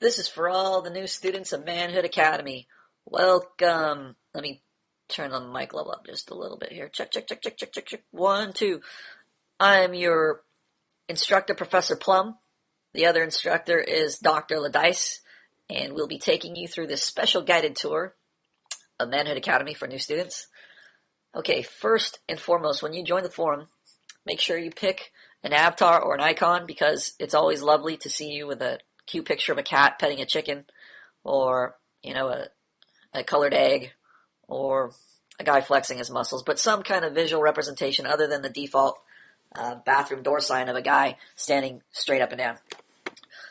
This is for all the new students of Manhood Academy. Welcome. Let me turn the mic level up just a little bit here. Check, check, check, check, check, check, check. 1, 2. I am your instructor, Professor Plum. The other instructor is Dr. Ladice, and we'll be taking you through this special guided tour of Manhood Academy for new students. Okay, first and foremost, when you join the forum, make sure you pick an avatar or an icon because it's always lovely to see you with a cute picture of a cat petting a chicken, or a colored egg, or a guy flexing his muscles, but some kind of visual representation other than the default bathroom door sign of a guy standing straight up and down.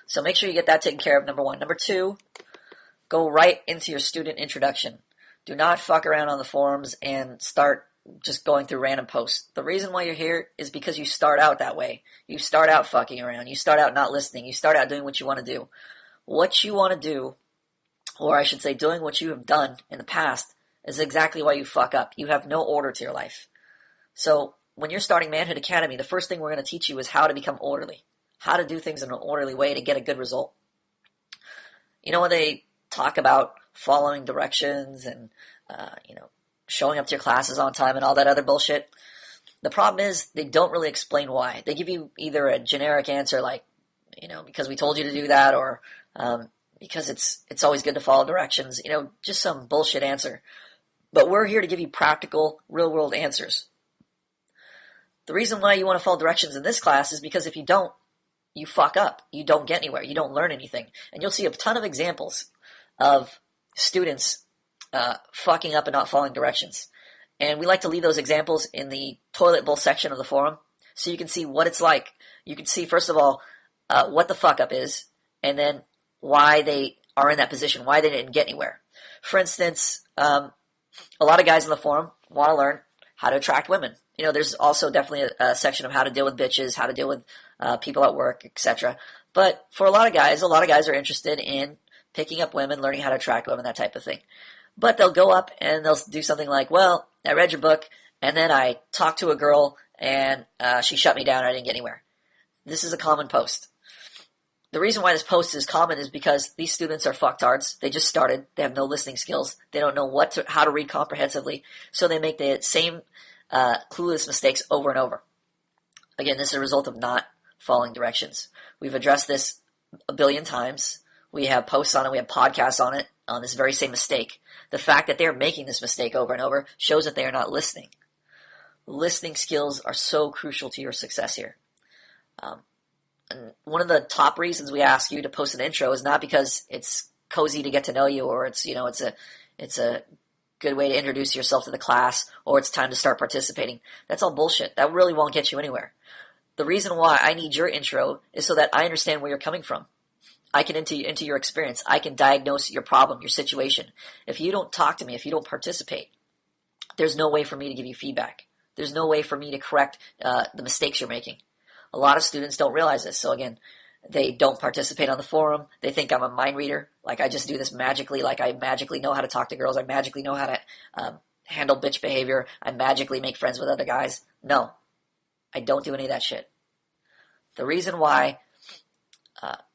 So make sure you get that taken care of, number one. Number two, go right into your student introduction. Do not fuck around on the forums and start just going through random posts. The reason why you're here is because you start out that way. You start out fucking around. You start out not listening. You start out doing what you want to do. What you want to do, or I should say doing what you have done in the past, is exactly why you fuck up. You have no order to your life. So when you're starting Manhood Academy, the first thing we're going to teach you is how to become orderly. How to do things in an orderly way to get a good result. You know when they talk about following directions and, showing up to your classes on time and all that other bullshit? The problem is they don't really explain why. They give you either a generic answer like, because we told you to do that, or because it's always good to follow directions, just some bullshit answer. But we're here to give you practical, real-world answers. The reason why you want to follow directions in this class is because if you don't, you fuck up. You don't get anywhere. You don't learn anything. And you'll see a ton of examples of students fucking up and not following directions. And we like to leave those examples in the toilet bowl section of the forum so you can see what it's like. You can see, first of all, what the fuck up is, and then why they are in that position, why they didn't get anywhere. For instance, a lot of guys in the forum want to learn how to attract women. There's also definitely a section of how to deal with bitches, how to deal with people at work, etc. But for a lot of guys are interested in picking up women, learning how to attract women, that type of thing. But they'll go up and they'll do something like, well, I read your book, and then I talked to a girl, and she shut me down, and I didn't get anywhere. This is a common post. The reason why this post is common is because these students are fucktards. They just started. They have no listening skills. They don't know how to read comprehensively, so they make the same clueless mistakes over and over. Again, this is a result of not following directions. We've addressed this a billion times. We have posts on it. We have podcasts on it, on this very same mistake. The fact that they're making this mistake over and over shows that they are not listening. Listening skills are so crucial to your success here. And one of the top reasons we ask you to post an intro is not because it's cozy to get to know you, or it's a good way to introduce yourself to the class, or it's time to start participating. That's all bullshit. That really won't get you anywhere. The reason why I need your intro is so that I understand where you're coming from. I can into your experience. I can diagnose your problem, your situation. If you don't talk to me, if you don't participate, there's no way for me to give you feedback. There's no way for me to correct the mistakes you're making. A lot of students don't realize this. So again, they don't participate on the forum. They think I'm a mind reader. Like I just do this magically. Like I magically know how to talk to girls. I magically know how to handle bitch behavior. I magically make friends with other guys. No, I don't do any of that shit. The reason why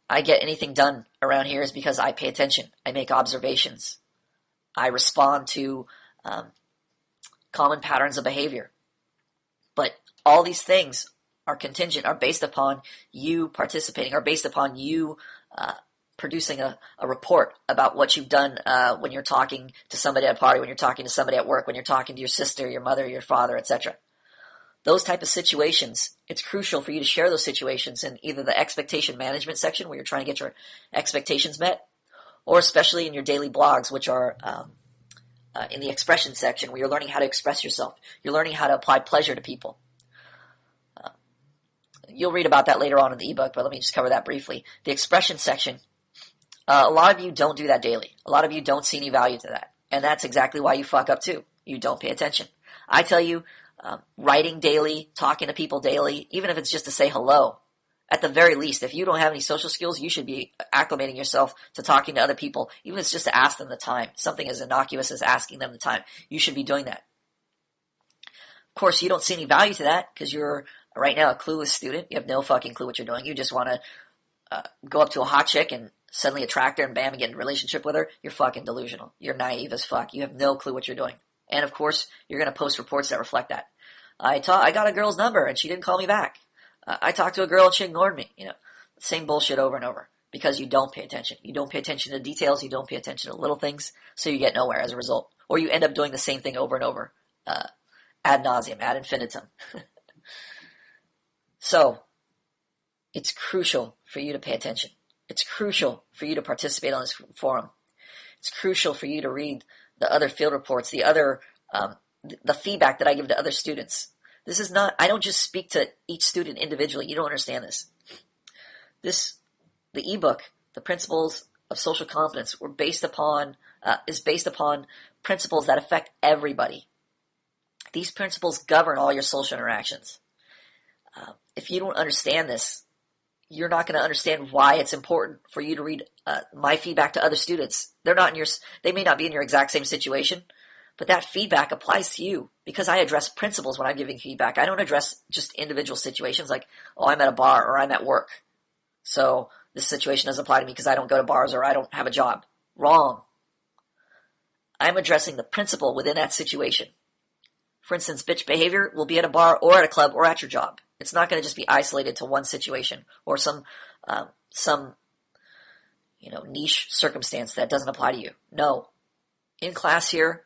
I get anything done around here is because I pay attention. I make observations. I respond to common patterns of behavior. But all these things are contingent, are based upon you participating, are based upon you producing a report about what you've done when you're talking to somebody at a party, when you're talking to somebody at work, when you're talking to your sister, your mother, your father, etc. Those type of situations, it's crucial for you to share those situations in either the expectation management section where you're trying to get your expectations met, or especially in your daily blogs, which are in the expression section where you're learning how to express yourself. You're learning how to apply pleasure to people. You'll read about that later on in the ebook, but let me just cover that briefly. The expression section, a lot of you don't do that daily. A lot of you don't see any value to that. And that's exactly why you fuck up too. You don't pay attention. I tell you, writing daily, talking to people daily, even if it's just to say hello, at the very least, if you don't have any social skills, you should be acclimating yourself to talking to other people, even if it's just to ask them the time. Something as innocuous as asking them the time. You should be doing that. Of course, you don't see any value to that because you're right now a clueless student. You have no fucking clue what you're doing. You just want to go up to a hot chick and suddenly attract her and bam, you get in a relationship with her, you're fucking delusional. You're naive as fuck. You have no clue what you're doing. And of course, you're going to post reports that reflect that. I got a girl's number and she didn't call me back. I talked to a girl and she ignored me. Same bullshit over and over because you don't pay attention. You don't pay attention to details. You don't pay attention to little things. So you get nowhere as a result. Or you end up doing the same thing over and over, ad nauseum, ad infinitum. So it's crucial for you to pay attention. It's crucial for you to participate on this forum. It's crucial for you to read the other field reports, the feedback that I give to other students. This is not, I don't just speak to each student individually. You don't understand this. The ebook, The Principles of Social Competence, is based upon principles that affect everybody. These principles govern all your social interactions. If you don't understand this, you're not going to understand why it's important for you to read my feedback to other students. They may not be in your exact same situation, but that feedback applies to you because I address principles when I'm giving feedback. I don't address just individual situations like, oh, I'm at a bar or I'm at work. So this situation doesn't apply to me because I don't go to bars or I don't have a job. Wrong. I'm addressing the principle within that situation. For instance, bitch behavior will be at a bar or at a club or at your job. It's not going to just be isolated to one situation or some niche circumstance that doesn't apply to you. No. In class here,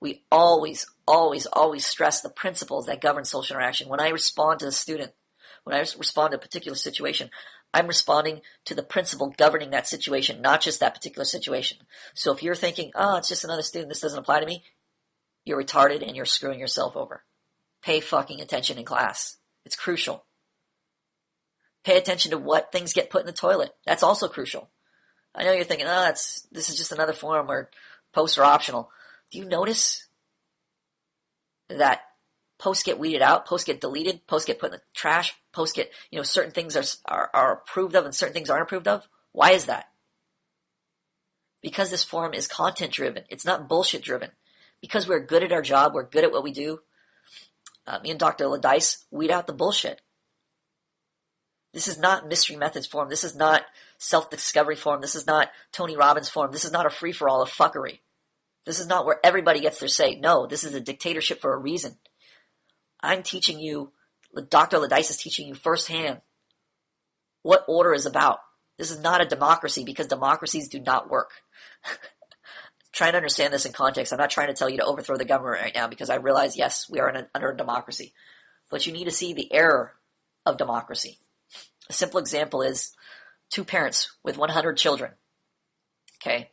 we always, always, always stress the principles that govern social interaction. When I respond to a student, when I respond to a particular situation, I'm responding to the principle governing that situation, not just that particular situation. So if you're thinking, oh, it's just another student, this doesn't apply to me, you're retarded and you're screwing yourself over. Pay fucking attention in class. It's crucial. Pay attention to what things get put in the toilet. That's also crucial. I know you're thinking, this is just another forum where posts are optional. Do you notice that posts get weeded out, posts get deleted, posts get put in the trash, posts get, certain things are approved of and certain things aren't approved of? Why is that? Because this forum is content driven. It's not bullshit driven. Because we're good at our job, we're good at what we do. Me and Dr. Ladice weed out the bullshit. This is not Mystery Methods forum. This is not self-discovery forum. This is not Tony Robbins forum. This is not a free-for-all of fuckery. This is not where everybody gets their say. No, this is a dictatorship for a reason. I'm teaching you, Dr. Ladice is teaching you firsthand what order is about. This is not a democracy because democracies do not work. Trying to understand this in context. I'm not trying to tell you to overthrow the government right now because I realize, yes, we are under a democracy. But you need to see the error of democracy. A simple example is 2 parents with 100 children. Okay?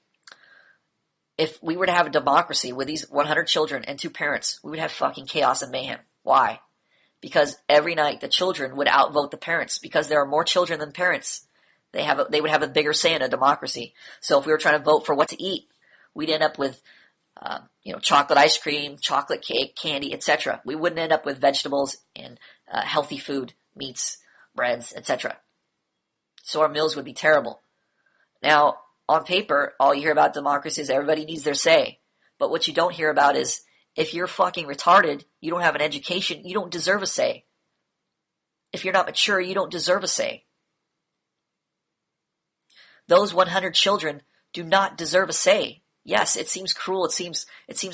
If we were to have a democracy with these 100 children and 2 parents, we would have fucking chaos and mayhem. Why? Because every night the children would outvote the parents because there are more children than parents. They would have a bigger say in a democracy. So if we were trying to vote for what to eat, we'd end up with, chocolate ice cream, chocolate cake, candy, etc. We wouldn't end up with vegetables and healthy food, meats, breads, etc. So our meals would be terrible. Now, on paper, all you hear about democracy is everybody needs their say. But what you don't hear about is if you're fucking retarded, you don't have an education, you don't deserve a say. If you're not mature, you don't deserve a say. Those 100 children do not deserve a say. Yes, it seems cruel, it seems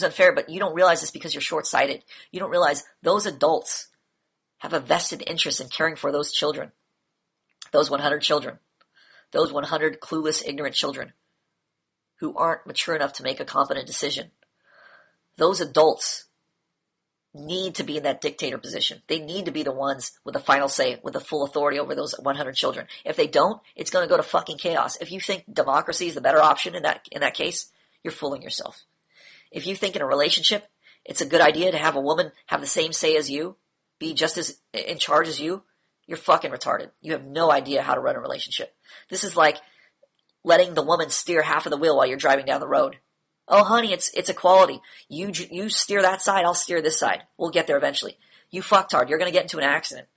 unfair, but you don't realize this because you're short-sighted. You don't realize those adults have a vested interest in caring for those children. Those 100 children. Those 100 clueless, ignorant children who aren't mature enough to make a competent decision. Those adults need to be in that dictator position. They need to be the ones with the final say, with the full authority over those 100 children. If they don't, it's going to go to fucking chaos. If you think democracy is the better option in that case, you're fooling yourself. If you think in a relationship, it's a good idea to have a woman have the same say as you, be just as in charge as you, you're fucking retarded. You have no idea how to run a relationship. This is like letting the woman steer half of the wheel while you're driving down the road. Oh, honey, it's equality. You steer that side, I'll steer this side. We'll get there eventually. You fucktard. You're going to get into an accident.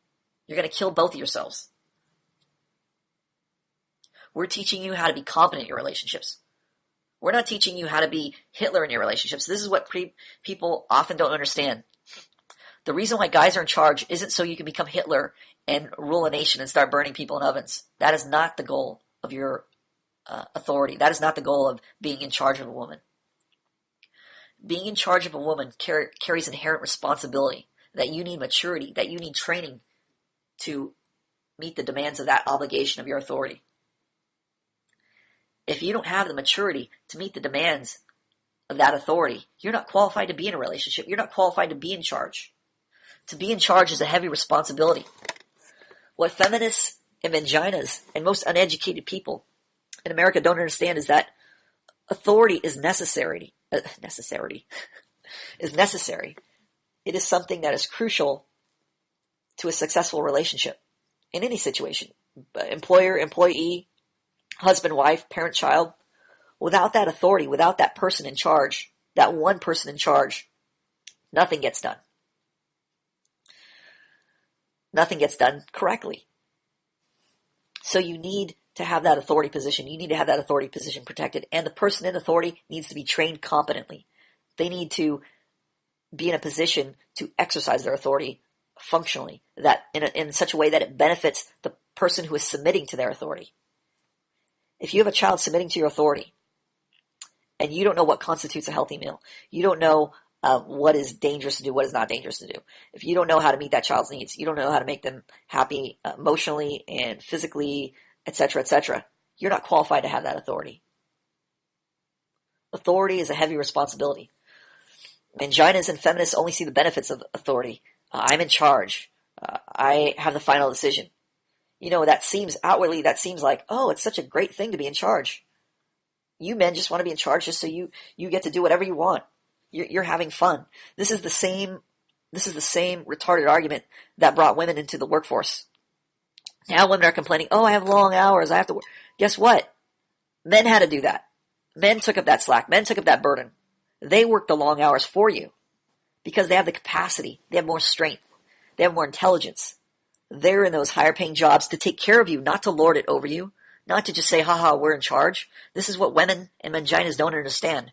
You're going to kill both of yourselves. We're teaching you how to be competent in your relationships. We're not teaching you how to be Hitler in your relationships. This is what people often don't understand. The reason why guys are in charge isn't so you can become Hitler and rule a nation and start burning people in ovens. That is not the goal of your authority. That is not the goal of being in charge of a woman. Being in charge of a woman carries inherent responsibility, that you need maturity, that you need training to meet the demands of that obligation of your authority. If you don't have the maturity to meet the demands of that authority, you're not qualified to be in a relationship. You're not qualified to be in charge. To be in charge is a heavy responsibility. What feminists and manginas and most uneducated people in America don't understand is that authority is necessary. Is necessary. It is something that is crucial to a successful relationship in any situation. Employer, employee, husband, wife, parent, child. Without that authority, without that person in charge, that one person in charge, nothing gets done. Nothing gets done correctly. So you need to have that authority position. You need to have that authority position protected. And the person in authority needs to be trained competently. They need to be in a position to exercise their authority functionally, that in such a way that it benefits the person who is submitting to their authority. If you have a child submitting to your authority, and you don't know what constitutes a healthy meal, you don't know what is dangerous to do, what is not dangerous to do. If you don't know how to meet that child's needs, you don't know how to make them happy emotionally and physically, etc., you're not qualified to have that authority. Authority is a heavy responsibility. Manginas and feminists only see the benefits of authority. I'm in charge. I have the final decision. You know, that seems like, oh, it's such a great thing to be in charge. You men just want to be in charge just so you get to do whatever you want. You're having fun. This is the same retarded argument that brought women into the workforce. Now women are complaining, oh, I have long hours, I have to work. Guess what? Men had to do that. Men took up that slack. Men took up that burden. They work the long hours for you because they have the capacity. They have more strength. They have more intelligence. They're in those higher paying jobs to take care of you, not to lord it over you, not to just say, haha, we're in charge. This is what women and manginas don't understand.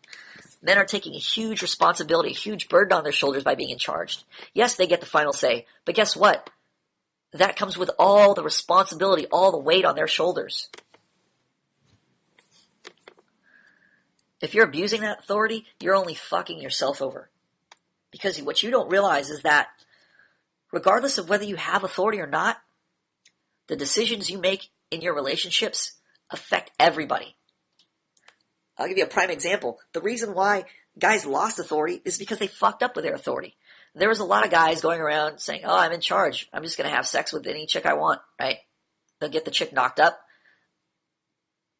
Men are taking a huge responsibility, a huge burden on their shoulders by being in charge. Yes, they get the final say, but guess what? That comes with all the responsibility, all the weight on their shoulders. If you're abusing that authority, you're only fucking yourself over. Because what you don't realize is that regardless of whether you have authority or not, the decisions you make in your relationships affect everybody. I'll give you a prime example. The reason why guys lost authority is because they fucked up with their authority. There was a lot of guys going around saying, oh, I'm in charge. I'm just going to have sex with any chick I want, right? They'll get the chick knocked up.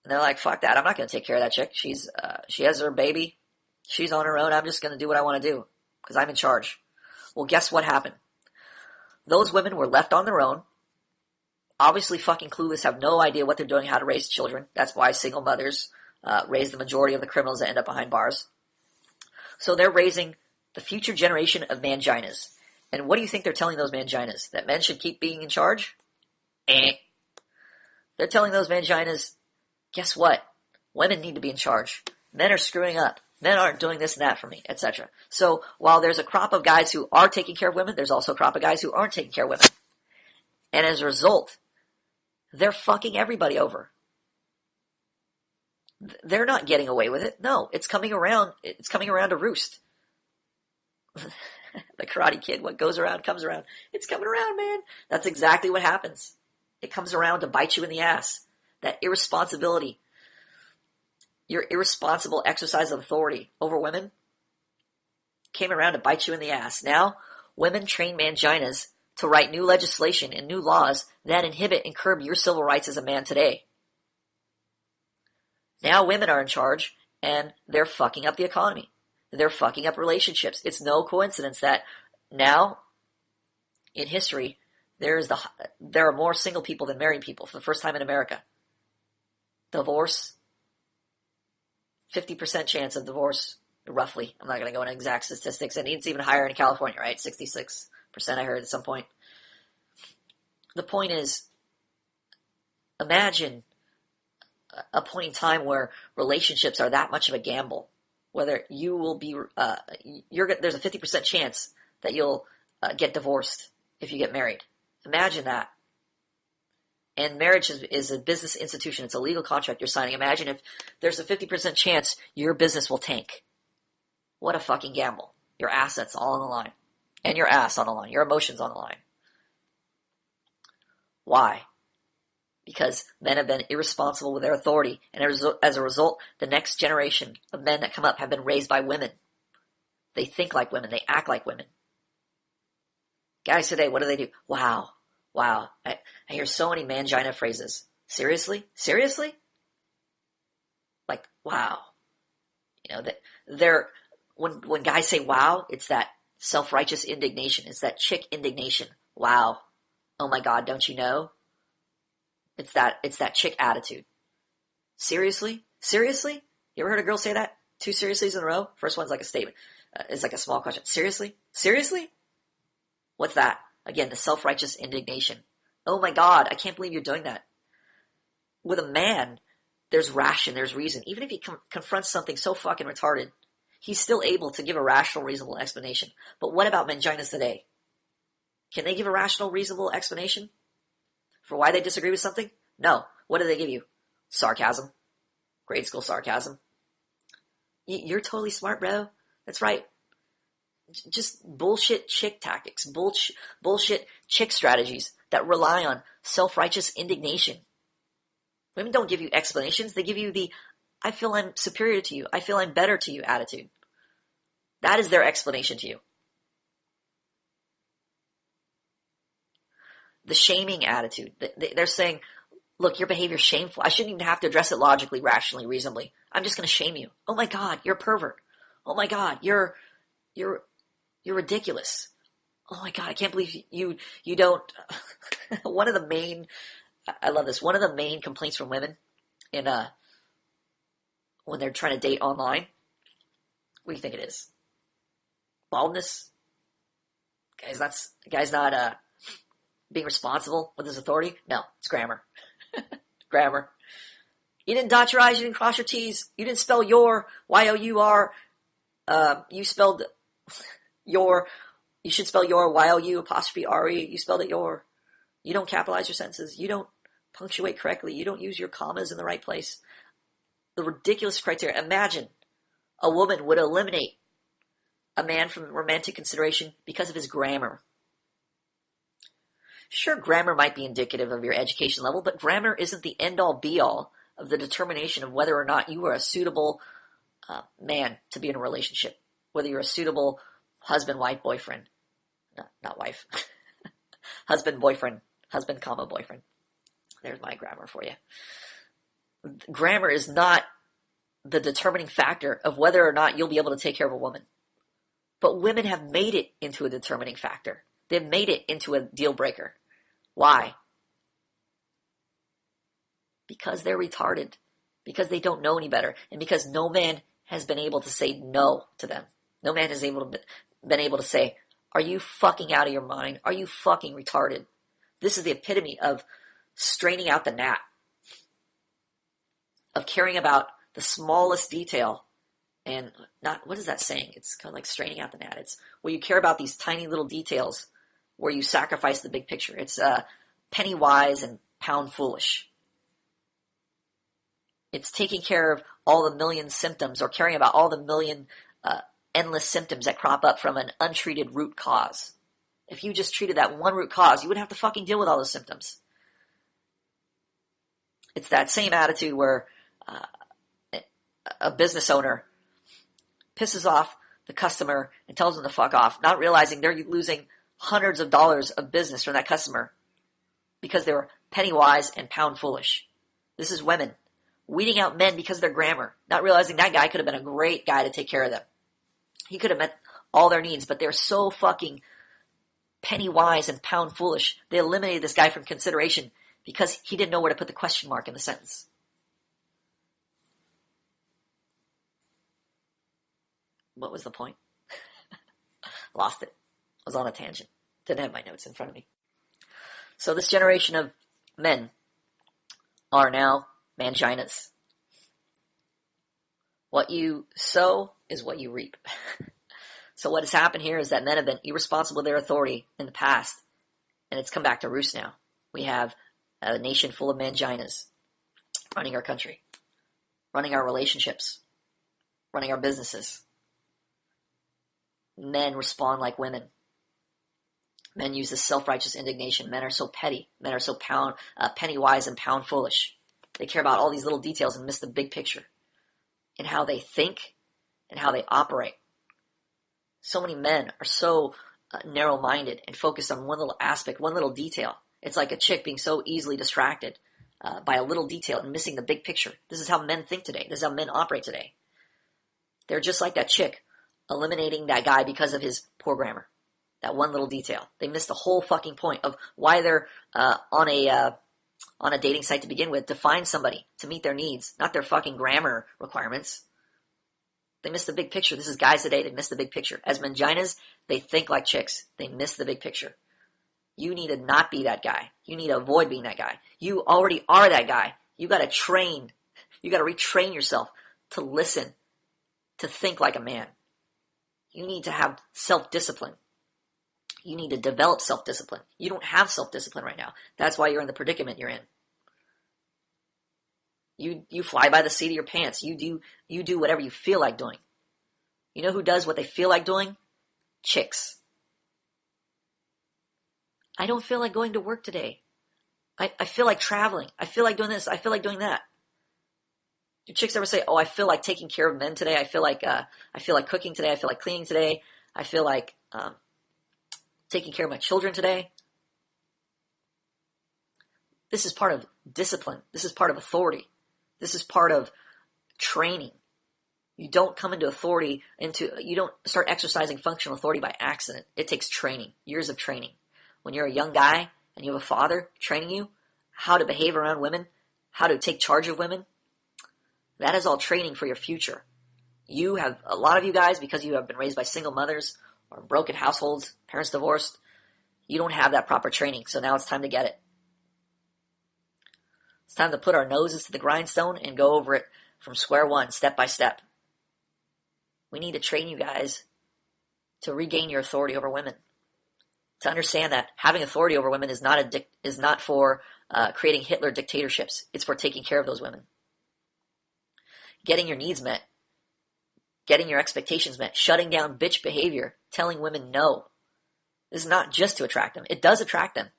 And they're like, fuck that. I'm not going to take care of that chick. She has her baby. She's on her own. I'm just going to do what I want to do because I'm in charge. Well, guess what happened? Those women were left on their own. Obviously fucking clueless, have no idea what they're doing, how to raise children. That's why single mothers raise the majority of the criminals that end up behind bars. So they're raising the future generation of manginas. And what do you think they're telling those manginas? That men should keep being in charge? They're telling those manginas, guess what? Women need to be in charge. Men are screwing up. Men aren't doing this and that for me, etc. So while there's a crop of guys who are taking care of women, there's also a crop of guys who aren't taking care of women. And as a result, they're fucking everybody over. They're not getting away with it. No, it's coming around. It's coming around to roost. The Karate Kid, what goes around comes around. It's coming around, man. That's exactly what happens. It comes around to bite you in the ass. That irresponsibility, your irresponsible exercise of authority over women came around to bite you in the ass. Now, women train manginas to write new legislation and new laws that inhibit and curb your civil rights as a man today. Now women are in charge, and they're fucking up the economy. They're fucking up relationships. It's no coincidence that now, in history, there are more single people than married people for the first time in America. Divorce, 50% chance of divorce, roughly. I'm not going to go into exact statistics, and it's even higher in California, right? 66% I heard at some point. The point is, imagine a point in time where relationships are that much of a gamble. Whether you will be, there's a 50% chance that you'll get divorced if you get married. Imagine that. And marriage is a business institution. It's a legal contract you're signing. Imagine if there's a 50% chance your business will tank. What a fucking gamble. Your assets all on the line. And your ass on the line. Your emotions on the line. Why? Because men have been irresponsible with their authority. And as a result, the next generation of men that come up have been raised by women. They think like women. They act like women. Guys today, what do? Wow. Wow. I hear so many mangina phrases. Seriously? Seriously? Like, wow. You know, they're when guys say wow, it's that self-righteous indignation. It's that chick indignation. Wow. Oh my God, don't you know? It's that chick attitude. Seriously? Seriously? You ever heard a girl say that? 2 seriouslys in a row? First one's like a statement. It's like a small question. Seriously? Seriously? What's that? Again, the self-righteous indignation. Oh my God, I can't believe you're doing that. With a man, there's ration, there's reason. Even if he confronts something so fucking retarded, he's still able to give a rational, reasonable explanation. But what about manginas today? Can they give a rational, reasonable explanation for why they disagree with something? No. What do they give you? Sarcasm. Grade school sarcasm. You're totally smart, bro. That's right. Just bullshit chick tactics, bullshit chick strategies that rely on self-righteous indignation. Women don't give you explanations. They give you the, I feel I'm superior to you. I feel I'm better to you attitude. That is their explanation to you. The shaming attitude. They're saying, look, your behavior's shameful. I shouldn't even have to address it logically, rationally, reasonably. I'm just going to shame you. Oh my God, you're a pervert. Oh my God, you're ridiculous. Oh my God, I can't believe you don't. One of the main, I love this. One of the main complaints from women in when they're trying to date online. What do you think it is? Baldness? Guy's not being responsible with his authority? No, it's grammar. Grammar. You didn't dot your I's, you didn't cross your T's, you didn't spell your, Y-O-U-R, you spelled your, you should spell your, Y-O-U apostrophe R-E, you spelled it your. You don't capitalize your sentences, you don't punctuate correctly, you don't use your commas in the right place. The ridiculous criteria. Imagine a woman would eliminate a man from romantic consideration because of his grammar. Sure, grammar might be indicative of your education level, but grammar isn't the end-all be-all of the determination of whether or not you are a suitable man to be in a relationship. Whether you're a suitable husband, wife, boyfriend. No, not wife. Husband, boyfriend. Husband, comma, boyfriend. There's my grammar for you. Grammar is not the determining factor of whether or not you'll be able to take care of a woman. But women have made it into a determining factor. They've made it into a deal breaker. Why? Because they're retarded. Because they don't know any better. And because no man has been able to say no to them. No man has been able to say, are you fucking out of your mind? Are you fucking retarded? This is the epitome of straining out the gnat. Of caring about the smallest detail. And not, what is that saying? It's kind of like straining out the gnat. It's where you care about these tiny little details where you sacrifice the big picture. It's penny wise and pound foolish. It's taking care of all the million symptoms or caring about all the million endless symptoms that crop up from an untreated root cause. If you just treated that one root cause, you wouldn't have to fucking deal with all those symptoms. It's that same attitude where a business owner pisses off the customer and tells them to fuck off, not realizing they're losing hundreds of dollars of business from that customer because they were penny wise and pound foolish. This is women weeding out men because of their grammar, not realizing that guy could have been a great guy to take care of them. He could have met all their needs, but they're so fucking penny wise and pound foolish. They eliminated this guy from consideration because he didn't know where to put the question mark in the sentence. What was the point? Lost it. I was on a tangent. Didn't have my notes in front of me. So this generation of men are now manginas. What you sow is what you reap. So what has happened here is that men have been irresponsible with their authority in the past, and it's come back to roost now. We have A nation full of manginas running our country, running our relationships, running our businesses. Men respond like women. Men use this self-righteous indignation. Men are so petty. Men are so penny wise and pound foolish. They care about all these little details and miss the big picture in how they think and how they operate. So many men are so narrow-minded and focused on one little aspect, one little detail. It's like a chick being so easily distracted by a little detail and missing the big picture. This is how men think today. This is how men operate today. They're just like that chick, eliminating that guy because of his poor grammar. That one little detail. They missed the whole fucking point of why they're on a dating site to begin with, to find somebody to meet their needs, not their fucking grammar requirements. They miss the big picture. This is guys today, they miss the big picture. As manginas, they think like chicks. They miss the big picture. You need to not be that guy. You need to avoid being that guy. You already are that guy. You gotta train. You gotta retrain yourself to listen, to think like a man. You need to have self-discipline. You need to develop self-discipline. You don't have self-discipline right now. That's why you're in the predicament you're in. You fly by the seat of your pants. You do whatever you feel like doing. You know who does what they feel like doing? Chicks. I don't feel like going to work today. I feel like traveling. I feel like doing this. I feel like doing that. Do chicks ever say, "Oh, I feel like taking care of men today. I feel like cooking today. I feel like cleaning today. I feel like taking care of my children today"? This is part of discipline. This is part of authority. This is part of training. You don't come into authority, you don't start exercising functional authority by accident. It takes training, years of training. When you're a young guy and you have a father training you how to behave around women, how to take charge of women, that is all training for your future. You have, a lot of you guys, because you have been raised by single mothers or broken households, parents divorced, you don't have that proper training. So now it's time to get it. It's time to put our noses to the grindstone and go over it from square one, step by step. We need to train you guys to regain your authority over women. To understand that having authority over women is not for creating Hitler dictatorships. It's for taking care of those women. Getting your needs met. Getting your expectations met. Shutting down bitch behavior. Telling women no. This is not just to attract them. It does attract them.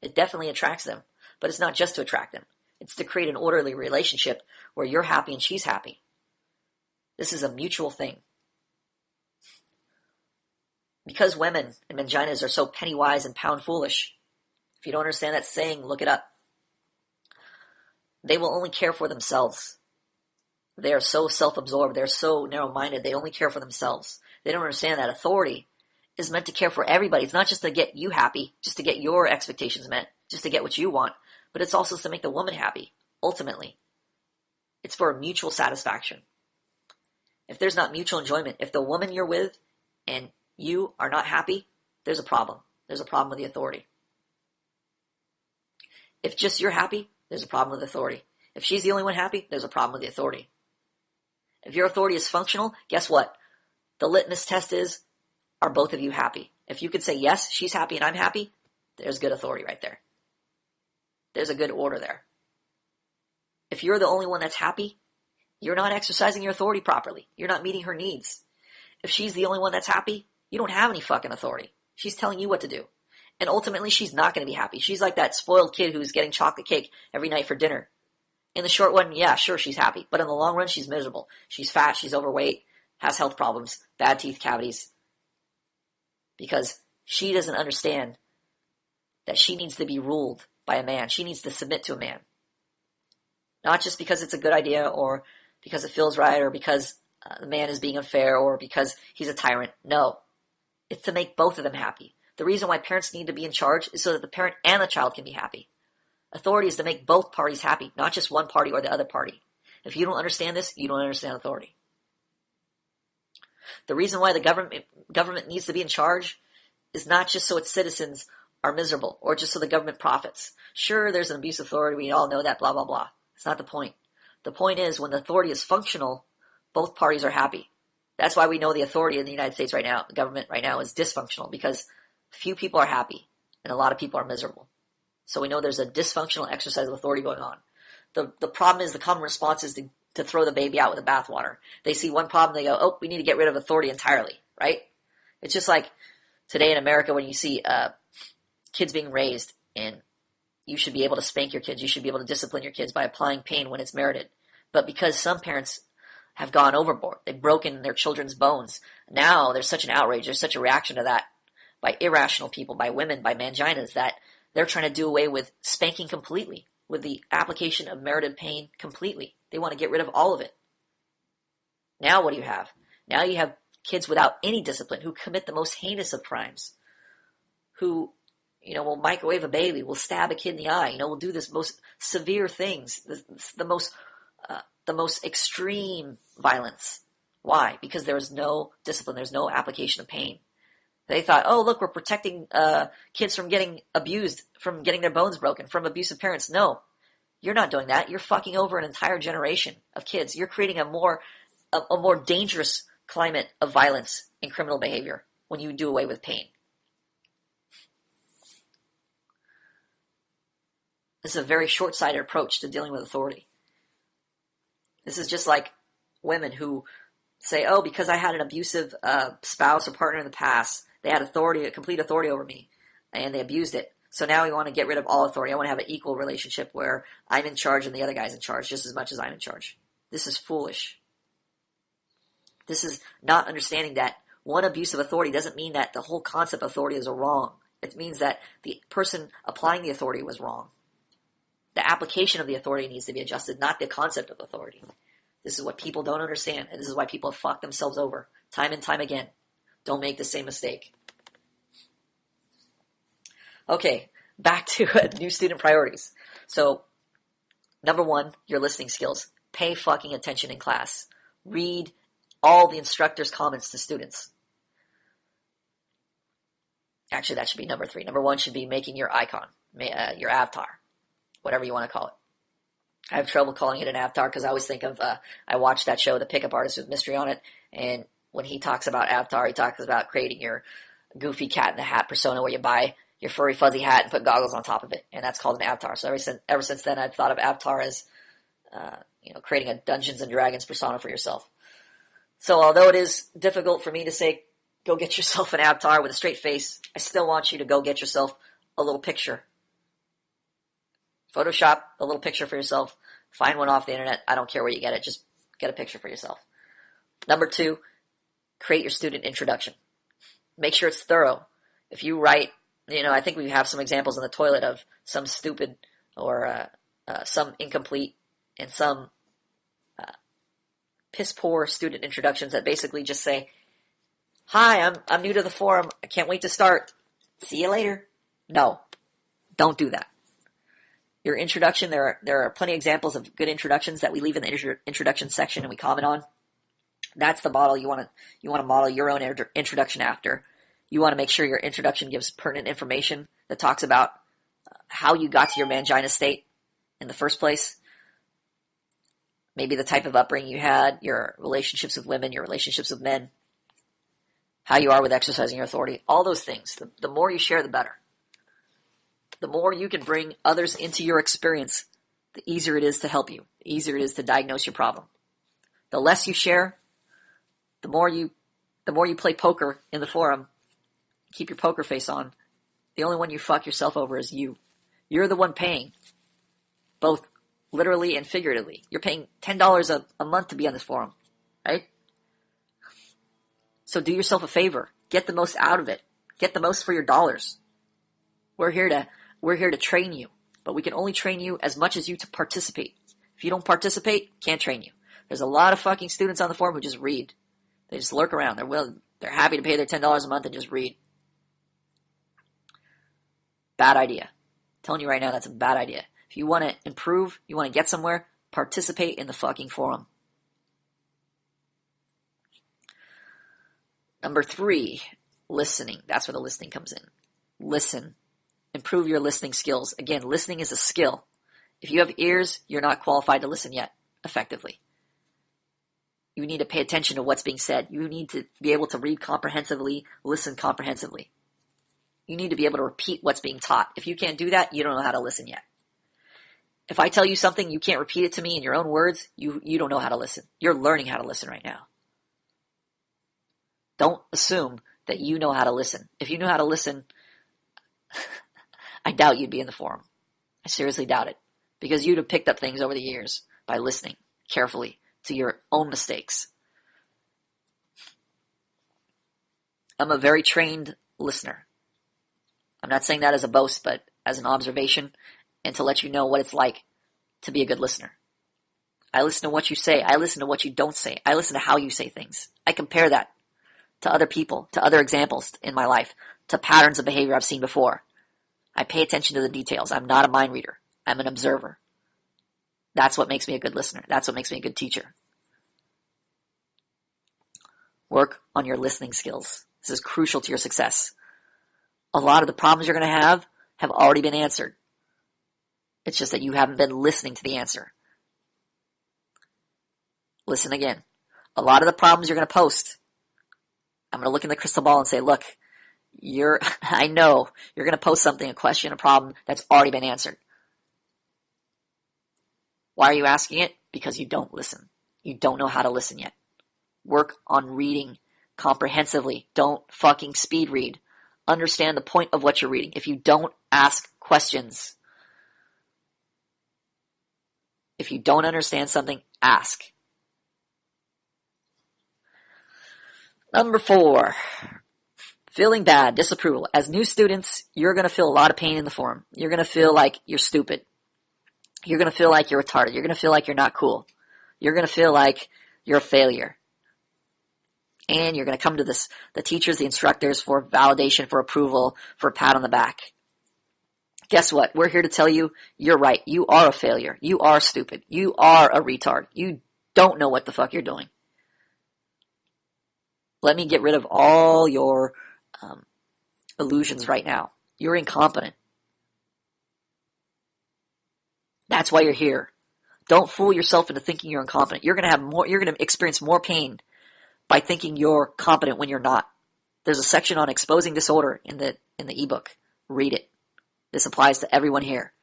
It definitely attracts them. But it's not just to attract them. It's to create an orderly relationship where you're happy and she's happy. This is a mutual thing. Because women and manginas are so penny wise and pound foolish, if you don't understand that saying, look it up. They will only care for themselves. They are so self-absorbed. They're so narrow-minded. They only care for themselves. They don't understand that authority is meant to care for everybody. It's not just to get you happy, just to get your expectations met, just to get what you want, but it's also to make the woman happy, ultimately. It's for mutual satisfaction. If there's not mutual enjoyment, if the woman you're with and you are not happy, there's a problem. There's a problem with the authority. If just you're happy, there's a problem with authority. If she's the only one happy, there's a problem with the authority. If your authority is functional, guess what? The litmus test is, are both of you happy? If you could say, yes, she's happy and I'm happy, there's good authority right there. There's a good order there. If you're the only one that's happy, you're not exercising your authority properly. You're not meeting her needs. If she's the only one that's happy, you don't have any fucking authority. She's telling you what to do. And ultimately, she's not going to be happy. She's like that spoiled kid who's getting chocolate cake every night for dinner. In the short run, yeah, sure, she's happy. But in the long run, she's miserable. She's fat, she's overweight, has health problems, bad teeth cavities. Because she doesn't understand that she needs to be ruled by a man. She needs to submit to a man. Not just because it's a good idea or because it feels right or because the man is being unfair or because he's a tyrant. No. It's to make both of them happy. The reason why parents need to be in charge is so that the parent and the child can be happy. Authority is to make both parties happy, not just one party or the other party. If you don't understand this, you don't understand authority. The reason why the government needs to be in charge is not just so its citizens are miserable or just so the government profits. Sure, there's an abuse of authority. We all know that, blah, blah, blah. It's not the point. The point is when the authority is functional, both parties are happy. That's why we know the authority in the United States right now, the government right now, is dysfunctional because few people are happy and a lot of people are miserable. So we know there's a dysfunctional exercise of authority going on. The problem is the common response is to throw the baby out with the bathwater. They see one problem, they go, oh, we need to get rid of authority entirely, right? It's just like today in America when you see kids being raised, and you should be able to spank your kids. You should be able to discipline your kids by applying pain when it's merited. But because some parents have gone overboard, they've broken their children's bones, now there's such an outrage, there's such a reaction to that by irrational people, by women, by manginas, that they're trying to do away with spanking completely, with the application of merited pain completely. They want to get rid of all of it. Now what do you have? Now you have kids without any discipline who commit the most heinous of crimes, who, will microwave a baby, will stab a kid in the eye, will do this most severe things, the most extreme violence. Why? Because there is no discipline, there's no application of pain. They thought, oh, look, we're protecting kids from getting abused, from getting their bones broken, from abusive parents. No, you're not doing that. You're fucking over an entire generation of kids. You're creating a more dangerous climate of violence and criminal behavior when you do away with pain. This is a very short-sighted approach to dealing with authority. This is just like women who say, oh, because I had an abusive spouse or partner in the past, they had complete authority over me, and they abused it. So now we want to get rid of all authority. I want to have an equal relationship where I'm in charge and the other guy's in charge just as much as I'm in charge. This is foolish. This is not understanding that one abuse of authority doesn't mean that the whole concept of authority is wrong. It means that the person applying the authority was wrong. The application of the authority needs to be adjusted, not the concept of authority. This is what people don't understand, and this is why people have fucked themselves over time and time again. Don't make the same mistake. Okay, back to new student priorities. So, number one, your listening skills. Pay fucking attention in class. Read all the instructor's comments to students. Actually, that should be number three. Number one should be making your icon, your avatar, whatever you want to call it. I have trouble calling it an avatar because I always think of, I watched that show, The Pickup Artist with Mystery on it, and when he talks about avatar, he talks about creating your goofy cat in the hat persona where you buy your furry fuzzy hat and put goggles on top of it, and that's called an avatar. So ever since then, I've thought of avatar as, creating a Dungeons and Dragons persona for yourself. So although it is difficult for me to say, go get yourself an avatar with a straight face, I still want you to go get yourself a little picture. Photoshop a little picture for yourself. Find one off the internet. I don't care where you get it. Just get a picture for yourself. Number two, create your student introduction. Make sure it's thorough. If you write, I think we have some examples in the toilet of some stupid or some incomplete and some piss poor student introductions that basically just say, hi, I'm new to the forum. I can't wait to start. See you later. No, don't do that. Your introduction, there are plenty of examples of good introductions that we leave in the introduction section and we comment on. That's the model you want to model your own introduction after. You want to make sure your introduction gives pertinent information that talks about how you got to your mangina state in the first place. Maybe the type of upbringing you had, your relationships with women, your relationships with men, how you are with exercising your authority, all those things. The more you share, the better. The more you can bring others into your experience, the easier it is to help you, the easier it is to diagnose your problem. The less you share, the more you play poker in the forum, keep your poker face on, the only one you fuck yourself over is you. You're the one paying, both literally and figuratively. You're paying $10 a month to be on this forum, right? So do yourself a favor. Get the most out of it. Get the most for your dollars. We're here to train you, but we can only train you as much as you to participate. If you don't participate, can't train you. There's a lot of fucking students on the forum who just read. They just lurk around. They're happy to pay their $10 a month and just read. Bad idea. I'm telling you right now, that's a bad idea. If you want to improve, you want to get somewhere, participate in the fucking forum. Number three, listening. That's where the listening comes in. Listen. Improve your listening skills. Again, listening is a skill. If you have ears, you're not qualified to listen yet effectively. You need to pay attention to what's being said. You need to be able to read comprehensively, listen comprehensively. You need to be able to repeat what's being taught. If you can't do that, you don't know how to listen yet. If I tell you something, you can't repeat it to me in your own words, you don't know how to listen. You're learning how to listen right now. Don't assume that you know how to listen. If you knew how to listen, I doubt you'd be in the forum. I seriously doubt it. Because you'd have picked up things over the years by listening carefully to your own mistakes. I'm a very trained listener. I'm not saying that as a boast, but as an observation and to let you know what it's like to be a good listener. I listen to what you say. I listen to what you don't say. I listen to how you say things. I compare that to other people, to other examples in my life, to patterns of behavior I've seen before. I pay attention to the details. I'm not a mind reader. I'm an observer. That's what makes me a good listener. That's what makes me a good teacher. Work on your listening skills. This is crucial to your success. A lot of the problems you're going to have already been answered. It's just that you haven't been listening to the answer. Listen again. A lot of the problems you're going to post, I'm going to look in the crystal ball and say, look, I know you're going to post something, a question, a problem that's already been answered. Why are you asking it? Because you don't listen. You don't know how to listen yet. Work on reading comprehensively. Don't fucking speed read. Understand the point of what you're reading. If you don't ask questions, if you don't understand something, ask. Number 4, feeling bad, disapproval. As new students, you're going to feel a lot of pain in the forum. You're going to feel like you're stupid. You're going to feel like you're retarded. You're going to feel like you're not cool. You're going to feel like you're a failure. And you're going to come to the teachers, the instructors for validation, for approval, for a pat on the back. Guess what? We're here to tell you, you're right. You are a failure. You are stupid. You are a retard. You don't know what the fuck you're doing. Let me get rid of all your illusions right now. You're incompetent. That's why you're here. Don't fool yourself into thinking you're incompetent. You're going to experience more pain by thinking you're competent when you're not. There's a section on exposing disorder in the ebook. Read it. This applies to everyone here.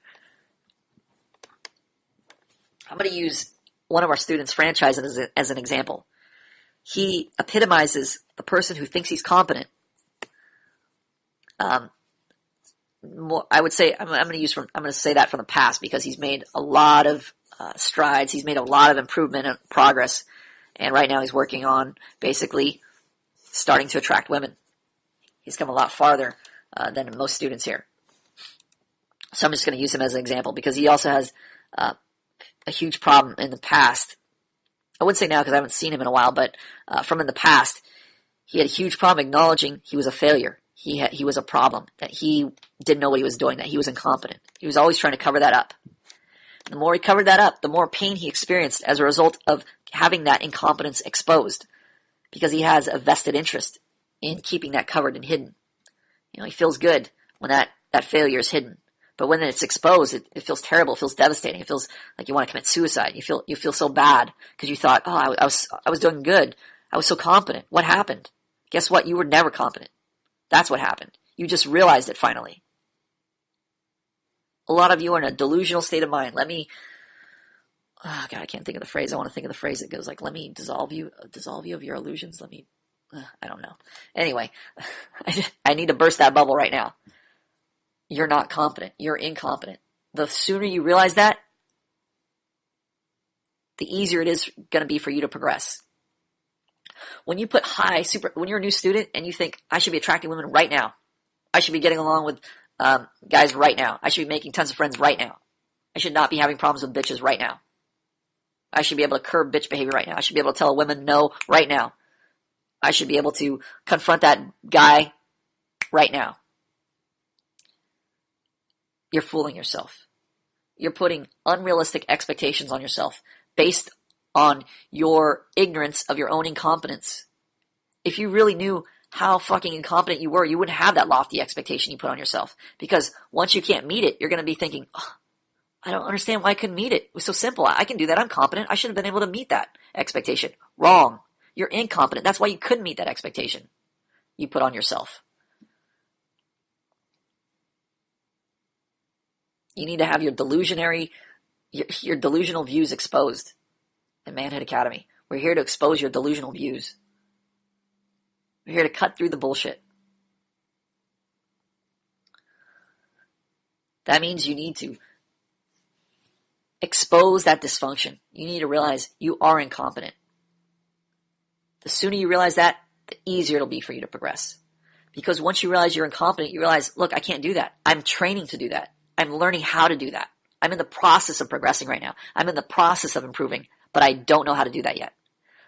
I'm going to use one of our students' franchise as an example. He epitomizes the person who thinks he's competent. I would say I'm going to say that from the past because he's made a lot of strides. He's made a lot of improvement and progress, and right now he's working on basically starting to attract women. He's come a lot farther than most students here. So I'm just going to use him as an example because he also has a huge problem in the past. I wouldn't say now because I haven't seen him in a while, but from in the past, he had a huge problem acknowledging he was a failure. He was a problem, that he didn't know what he was doing, that he was incompetent. He was always trying to cover that up. The more he covered that up, the more pain he experienced as a result of having that incompetence exposed, because he has a vested interest in keeping that covered and hidden. He feels good when that failure is hidden. But when it's exposed, it feels terrible. It feels devastating. It feels like you want to commit suicide. You feel so bad because you thought, oh, I was doing good. I was so competent. What happened? Guess what? You were never competent. That's what happened. You just realized it finally. A lot of you are in a delusional state of mind. Oh God, I can't think of the phrase. I want to think of the phrase that goes like, let me dissolve you of your illusions. I don't know. Anyway, I need to burst that bubble right now. You're not competent. You're incompetent. The sooner you realize that, the easier it is going to be for you to progress. When you put when you're a new student and you think, I should be attracting women right now. I should be getting along with guys right now. I should be making tons of friends right now. I should not be having problems with bitches right now. I should be able to curb bitch behavior right now. I should be able to tell a woman no right now. I should be able to confront that guy right now. You're fooling yourself. You're putting unrealistic expectations on yourself based on your ignorance of your own incompetence. If you really knew how fucking incompetent you were, you wouldn't have that lofty expectation you put on yourself. Because once you can't meet it, you're going to be thinking, oh, I don't understand why I couldn't meet it. It was so simple. I can do that. I'm competent. I should have been able to meet that expectation. Wrong. You're incompetent. That's why you couldn't meet that expectation you put on yourself. You need to have your delusional views exposed in Manhood Academy. We're here to expose your delusional views. We're here to cut through the bullshit. That means you need to expose that dysfunction. You need to realize you are incompetent. The sooner you realize that, the easier it'll be for you to progress. Because once you realize you're incompetent, you realize, look, I can't do that. I'm training to do that. I'm learning how to do that. I'm in the process of progressing right now. I'm in the process of improving, but I don't know how to do that yet.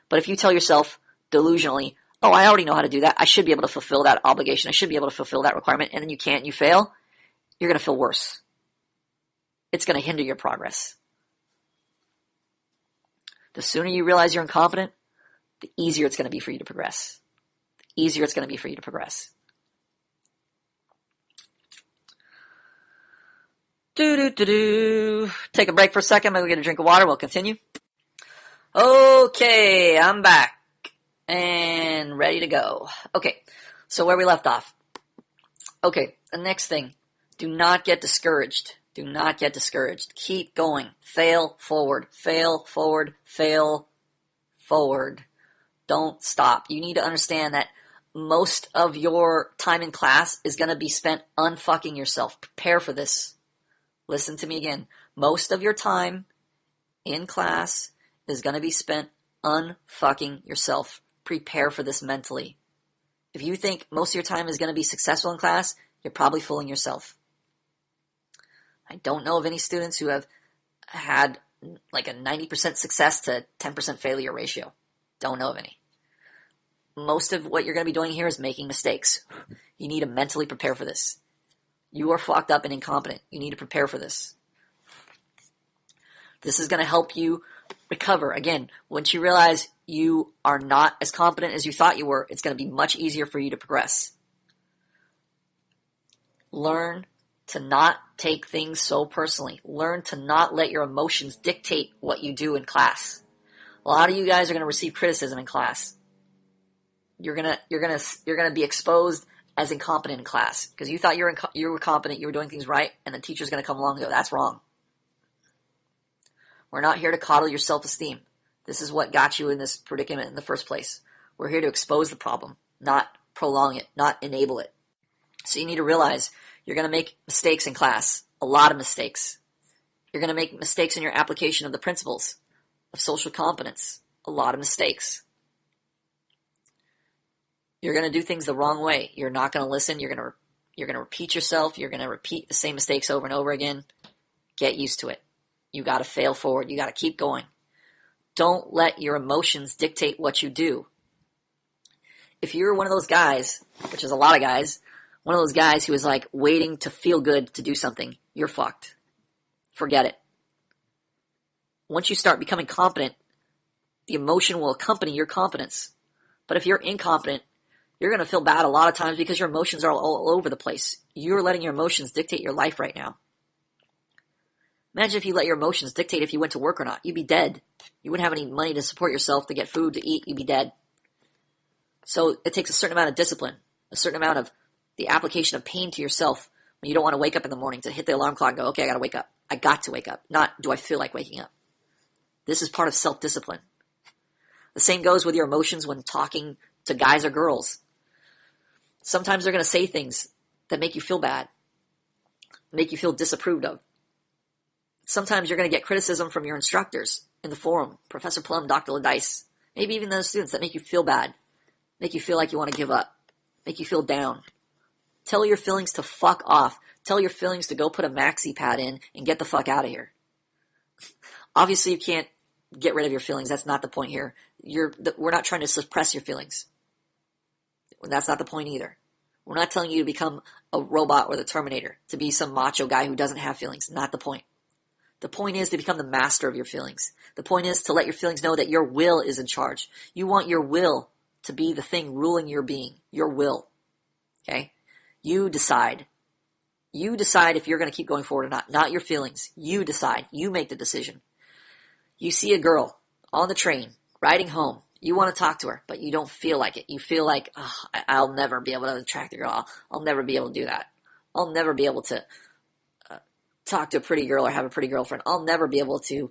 But if you tell yourself delusionally, oh, I already know how to do that. I should be able to fulfill that obligation. I should be able to fulfill that requirement. And then you can't and you fail, you're going to feel worse. It's going to hinder your progress. The sooner you realize you're incompetent, the easier it's going to be for you to progress. The easier it's going to be for you to progress. Take a break for a second. I'm going to get a drink of water. We'll continue. Okay, I'm back and ready to go. Okay, so where we left off. Okay, the next thing. Do not get discouraged. Do not get discouraged. Keep going. Fail forward. Fail forward. Fail forward. Don't stop. You need to understand that most of your time in class is going to be spent unfucking yourself. Prepare for this. Listen to me again. Most of your time in class is going to be spent unfucking yourself. Prepare for this mentally. If you think most of your time is going to be successful in class, you're probably fooling yourself. I don't know of any students who have had like a 90% success to 10% failure ratio. Don't know of any. Most of what you're going to be doing here is making mistakes. You need to mentally prepare for this. You are fucked up and incompetent. You need to prepare for this. This is going to help you recover. Again, once you realize you are not as competent as you thought you were, it's going to be much easier for you to progress. Learn to not take things so personally. Learn to not let your emotions dictate what you do in class. A lot of you guys are going to receive criticism in class. You're gonna be exposed as incompetent in class because you thought you were competent, you were doing things right, and the teacher's going to come along and go, that's wrong. We're not here to coddle your self-esteem. This is what got you in this predicament in the first place. We're here to expose the problem, not prolong it, not enable it. So you need to realize you're going to make mistakes in class, a lot of mistakes. You're going to make mistakes in your application of the principles of social competence, a lot of mistakes. You're going to do things the wrong way. You're not going to listen. You're going to repeat yourself. You're going to repeat the same mistakes over and over again. Get used to it. You got to fail forward. You got to keep going. Don't let your emotions dictate what you do. If you're one of those guys, which is a lot of guys, one of those guys who is like waiting to feel good to do something, you're fucked. Forget it. Once you start becoming competent, the emotion will accompany your competence. But if you're incompetent, you're going to feel bad a lot of times because your emotions are all over the place. You're letting your emotions dictate your life right now. Imagine if you let your emotions dictate if you went to work or not. You'd be dead. You wouldn't have any money to support yourself, to get food, to eat. You'd be dead. So it takes a certain amount of discipline, a certain amount of the application of pain to yourself when you don't want to wake up in the morning to hit the alarm clock and go, okay, I got to wake up. I got to wake up. Not, do I feel like waking up? This is part of self-discipline. The same goes with your emotions when talking to guys or girls. Sometimes they're going to say things that make you feel bad, make you feel disapproved of. Sometimes you're going to get criticism from your instructors in the forum, Professor Plum, Dr. Ladice, maybe even those students that make you feel bad, make you feel like you want to give up, make you feel down. Tell your feelings to fuck off. Tell your feelings to go put a maxi pad in and get the fuck out of here. Obviously, you can't get rid of your feelings. That's not the point here. We're not trying to suppress your feelings. That's not the point either. We're not telling you to become a robot or the Terminator, to be some macho guy who doesn't have feelings. Not the point. The point is to become the master of your feelings. The point is to let your feelings know that your will is in charge. You want your will to be the thing ruling your being. Your will. Okay? You decide. You decide if you're going to keep going forward or not. Not your feelings. You decide. You make the decision. You see a girl on the train, riding home. You want to talk to her, but you don't feel like it. You feel like, oh, I'll never be able to attract the girl. I'll never be able to do that. I'll never be able to talk to a pretty girl or have a pretty girlfriend. I'll never be able to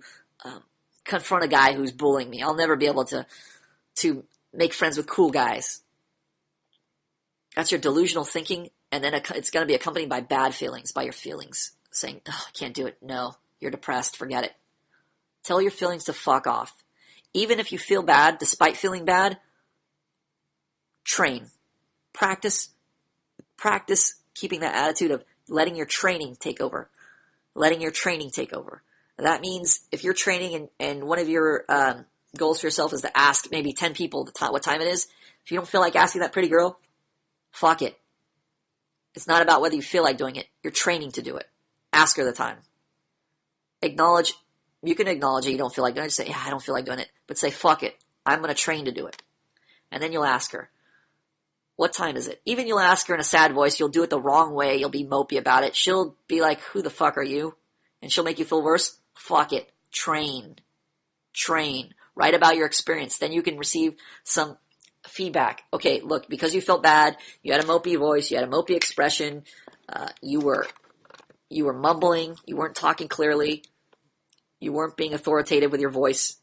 confront a guy who's bullying me. I'll never be able to make friends with cool guys. That's your delusional thinking, and then it's going to be accompanied by bad feelings, by your feelings saying, oh, I can't do it. No, you're depressed. Forget it. Tell your feelings to fuck off. Even if you feel bad, despite feeling bad, train. Practice keeping that attitude of letting your training take over. Letting your training take over. That means if you're training and one of your goals for yourself is to ask maybe 10 people what time it is, if you don't feel like asking that pretty girl, fuck it. It's not about whether you feel like doing it. You're training to do it. Ask her the time. You can acknowledge that you don't feel like doing it. Just say, yeah, I don't feel like doing it. But say, fuck it. I'm going to train to do it. And then you'll ask her, what time is it? Even you'll ask her in a sad voice. You'll do it the wrong way. You'll be mopey about it. She'll be like, who the fuck are you? And she'll make you feel worse. Fuck it. Train. Write about your experience. Then you can receive some feedback. Okay, look, because you felt bad, you had a mopey voice, you had a mopey expression, you were mumbling, you weren't talking clearly, you weren't being authoritative with your voice,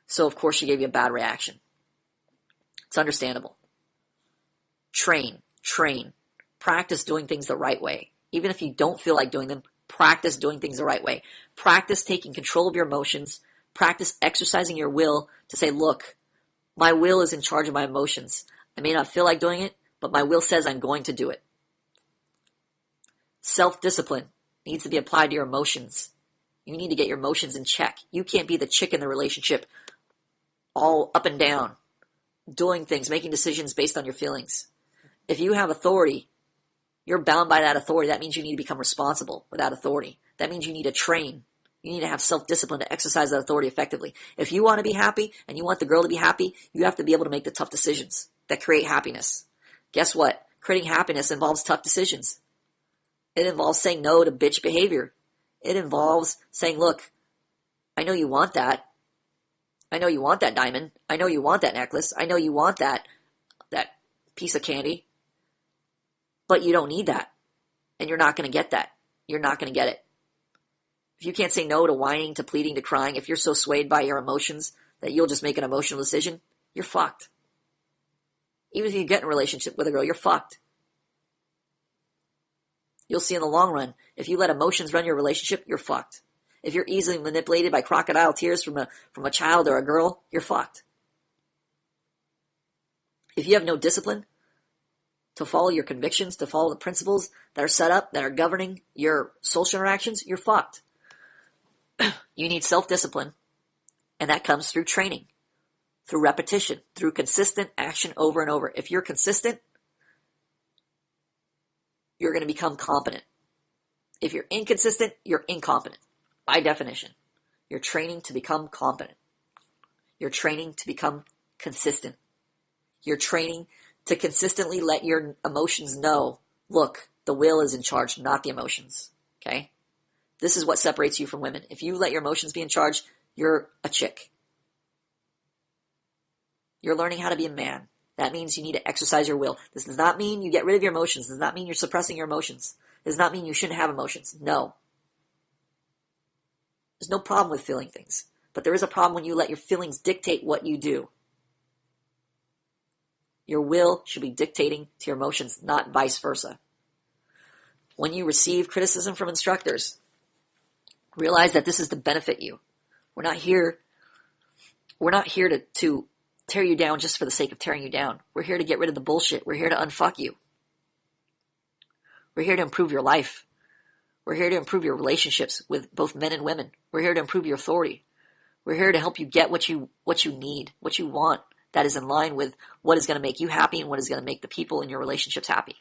so of course she gave you a bad reaction. It's understandable. Train. Practice doing things the right way. Even if you don't feel like doing them, practice doing things the right way. Practice taking control of your emotions. Practice exercising your will to say, look, my will is in charge of my emotions. I may not feel like doing it, but my will says I'm going to do it. Self-discipline needs to be applied to your emotions. You need to get your emotions in check. You can't be the chick in the relationship all up and down, doing things, making decisions based on your feelings. If you have authority, you're bound by that authority. That means you need to become responsible with that authority. That means you need to train. You need to have self-discipline to exercise that authority effectively. If you want to be happy and you want the girl to be happy, you have to be able to make the tough decisions that create happiness. Guess what? Creating happiness involves tough decisions. It involves saying no to bitch behavior. It involves saying, look, I know you want that. I know you want that diamond. I know you want that necklace. I know you want that piece of candy. But you don't need that. And you're not going to get that. You're not going to get it. If you can't say no to whining, to pleading, to crying, if you're so swayed by your emotions that you'll just make an emotional decision, you're fucked. Even if you get in a relationship with a girl, you're fucked. You'll see in the long run, if you let emotions run your relationship, you're fucked. If you're easily manipulated by crocodile tears from a child or a girl, you're fucked. If you have no discipline to follow your convictions, to follow the principles that are set up, that are governing your social interactions, you're fucked. You need self-discipline, and that comes through training, through repetition, through consistent action over and over. If you're consistent, you're going to become competent. If you're inconsistent, you're incompetent. By definition, you're training to become competent. You're training to become consistent. You're training to consistently let your emotions know, look, the will is in charge, not the emotions. Okay? This is what separates you from women. If you let your emotions be in charge, you're a chick. You're learning how to be a man. That means you need to exercise your will. This does not mean you get rid of your emotions. This does not mean you're suppressing your emotions. This does not mean you shouldn't have emotions. No. There's no problem with feeling things. But there is a problem when you let your feelings dictate what you do. Your will should be dictating to your emotions, not vice versa. When you receive criticism from instructors, realize that this is to benefit you. We're not here to tear you down just for the sake of tearing you down. We're here to get rid of the bullshit. We're here to unfuck you. We're here to improve your life. We're here to improve your relationships with both men and women. We're here to improve your authority. We're here to help you get what you need, what you want, that is in line with what is going to make you happy and what is going to make the people in your relationships happy.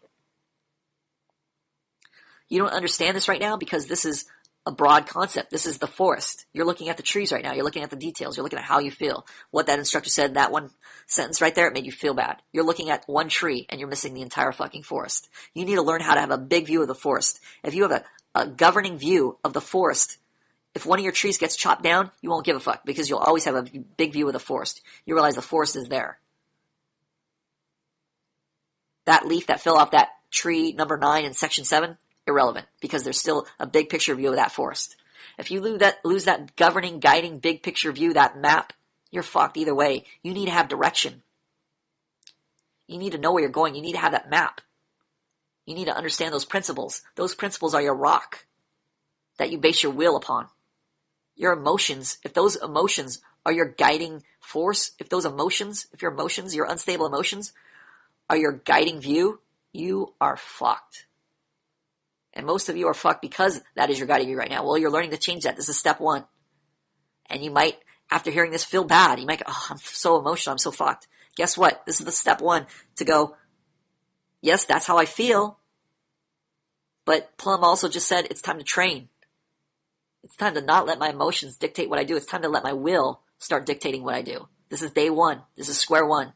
You don't understand this right now because this is a broad concept. This is the forest. You're looking at the trees right now. You're looking at the details. You're looking at how you feel. What that instructor said, that one sentence right there, it made you feel bad. You're looking at one tree and you're missing the entire fucking forest. You need to learn how to have a big view of the forest. If you have a governing view of the forest, if one of your trees gets chopped down, you won't give a fuck because you'll always have a big view of the forest. You realize the forest is there. That leaf that fell off that tree number 9 in section 7, irrelevant because there's still a big picture view of that forest. If you lose that governing, guiding, big picture view, that map, you're fucked either way. You need to have direction. You need to know where you're going. You need to have that map. You need to understand those principles. Those principles are your rock that you base your will upon. Your emotions, if those emotions are your guiding force, if your emotions, your unstable emotions, are your guiding view, you are fucked. And most of you are fucked because that is your guiding view right now. Well, you're learning to change that. This is step one. And you might, after hearing this, feel bad. You might go, oh, I'm so emotional. I'm so fucked. Guess what? This is the step one to go, yes, that's how I feel. But Plum also just said it's time to train. It's time to not let my emotions dictate what I do. It's time to let my will start dictating what I do. This is day one. This is square one.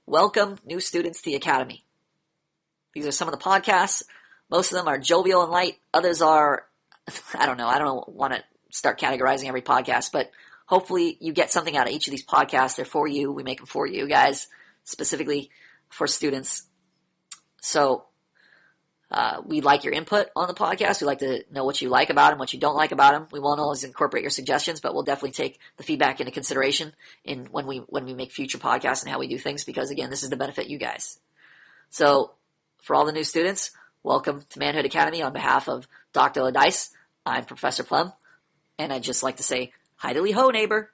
Welcome, new students, to the Academy. These are some of the podcasts. Most of them are jovial and light. Others are, I don't know. I don't want to start categorizing every podcast, but hopefully you get something out of each of these podcasts. They're for you. We make them for you guys, specifically for students. So we like your input on the podcast. We like to know what you like about them, what you don't like about them. We won't always incorporate your suggestions, but we'll definitely take the feedback into consideration in when we make future podcasts and how we do things, because again, this is to benefit you guys. So for all the new students, welcome to Manhood Academy. On behalf of Dr. Ladice, I'm Professor Plum, and I'd just like to say, hi dilly ho, neighbor.